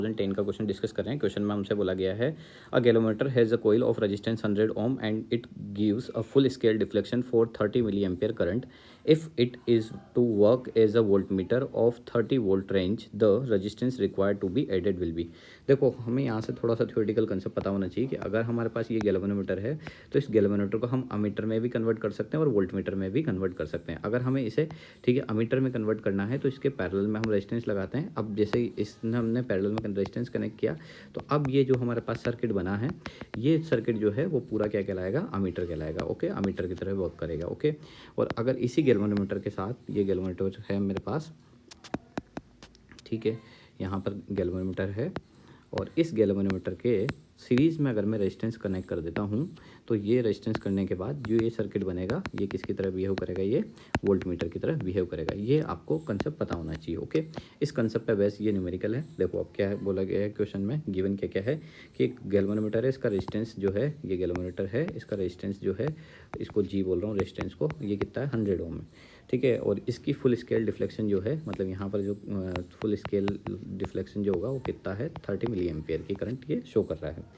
2010 का question discuss कर रहे हैं। क्वेश्चन में हमसे बोला गया है a galvanometer has a coil of resistance 100 ohm and it gives a full scale deflection for 30 milli ampere current. If it is to work as a voltmeter of 30 volt range the resistance required to be added will be. देखो हमें यहाँ से थोड़ा सा theoretical concept पता होना चाहिए कि अगर हमारे पास ये गैल्वेनोमीटर है तो इस गैल्वेनोमीटर को हम अमीटर में भी कन्वर्ट कर सकते हैं और वोल्ट मीटर में भी कन्वर्ट कर सकते हैं। अगर हमें इसे ठीक है अमीटर में कन्वर्ट करना है तो इसके पैरेलल में हम रेजिस्टेंस लगाते हैं। अब जैसे इसने हमने पैरेलल में रेजिस्टेंस कनेक्ट किया तो अब ये जो हमारे पास सर्किट बना है ये सर्किट जो है वो पूरा क्या कहलाएगा, अमीटर कहलाएगा। ओके, अमीटर की तरह वर्क करेगा। ओके, और अगर इसी गैल्वेनोमीटर के साथ ये गैल्वेनोमीटर है मेरे पास, ठीक है, यहाँ पर गैल्वेनोमीटर है और इस गैल्वेनोमीटर के सीरीज़ में अगर मैं रेजिस्टेंस कनेक्ट कर देता हूँ तो ये रेजिस्टेंस करने के बाद जो ये सर्किट बनेगा ये किसकी तरह बिहेव करेगा, ये वोल्ट मीटर की तरह बिहेव करेगा। ये आपको कंसेप्ट पता होना चाहिए। ओके, इस कंसेप्ट पे बेस ये न्यूमेरिकल है। देखो अब क्या है बोला गया है क्वेश्चन में, गिवन क्या क्या है कि एक गैल्वेनोमीटर है, इसका रेजिस्टेंस जो है, ये गैल्वेनोमीटर है, इसका रेजिस्टेंस जो है, इसको जी बोल रहा हूँ रेजिस्टेंस को, ये कितना है 100 ओम है, ठीक है। और इसकी फुल स्केल डिफ्लेक्शन जो है, मतलब यहाँ पर जो फुल स्केल डिफ्लेक्शन जो होगा वो कितना है 30 मिली एम्पियर की करंट ये शो कर रहा है।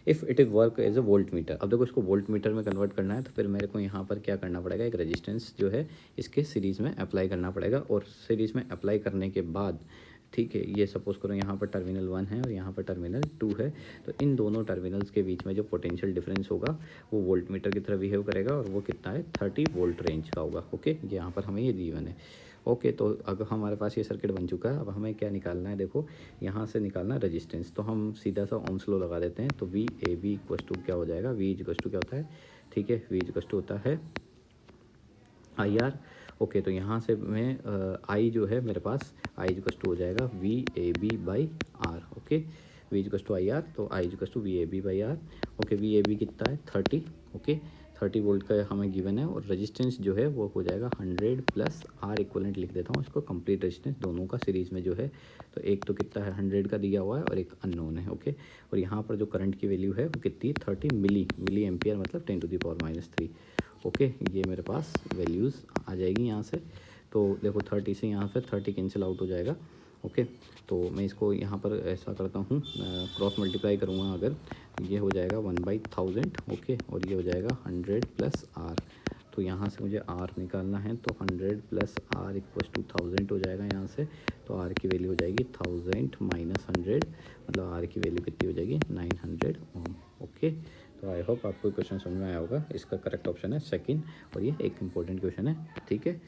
If it is work as a voltmeter, अब देखो इसको वोल्ट मीटर में कन्वर्ट करना है तो फिर मेरे को यहाँ पर क्या करना पड़ेगा, एक रेजिस्टेंस जो है इसके सीरीज़ में अप्लाई करना पड़ेगा। और सीरीज़ में अप्लाई करने के बाद ठीक है, ये सपोज करो यहाँ पर टर्मिनल 1 है और यहाँ पर टर्मिनल 2 है, तो इन दोनों टर्मिनल्स के बीच में जो पोटेंशियल डिफरेंस होगा वो वोल्ट मीटर की तरह बिहेव करेगा और वो कितना है 30 वोल्ट रेंज का होगा। ओके, ये यहाँ पर हमें ये गिवन है। ओके, तो अगर हमारे पास ये सर्किट बन चुका है, अब हमें क्या निकालना है, देखो यहाँ से निकालना है रेजिस्टेंस। तो हम सीधा सा ओम्स लॉ लगा देते हैं। तो we A B equals to क्या हो जाएगा, वी इक्वस टू क्या होता है, ठीक है, वी इक्वस टू होता है आई आर। ओके, तो यहाँ से मैं आई जो है मेरे पास आई इक्वस टू हो जाएगा V A B by R. Okay, V equals to I R, तो I equals to V A B by R. Okay, V A B कितना है 30। ओके, 30 वोल्ट का हमें गिवन है और रेजिस्टेंस जो है वो हो जाएगा 100 प्लस आर इक्वलेंट लिख देता हूँ इसको, कंप्लीट रेजिस्टेंस दोनों का सीरीज़ में जो है। तो एक तो कितना है 100 का दिया हुआ है और एक अननोन है। ओके, और यहाँ पर जो करंट की वैल्यू है वो कितनी 30 मिली एम्पियर, मतलब 10⁻³ ओके, ये मेरे पास वैल्यूज़ आ जाएगी यहाँ से। तो देखो 30 से यहाँ से 30 कैंसिल आउट हो जाएगा। ओके, तो मैं इसको यहाँ पर ऐसा करता हूँ, क्रॉस मल्टीप्लाई करूँगा अगर, ये हो जाएगा 1/1000। ओके, और ये हो जाएगा 100 प्लस आर। तो यहाँ से मुझे आर निकालना है, तो 100 प्लस आर इक्वस टू 1000 हो जाएगा यहाँ से। तो आर की वैल्यू हो जाएगी 1000 माइनस 100, मतलब आर की वैल्यू कितनी हो जाएगी 900 ओम। ओके, तो आई होप आपको क्वेश्चन समझ में आया होगा। इसका करेक्ट ऑप्शन है सेकंड, और ये एक इम्पोर्टेंट क्वेश्चन है, ठीक है।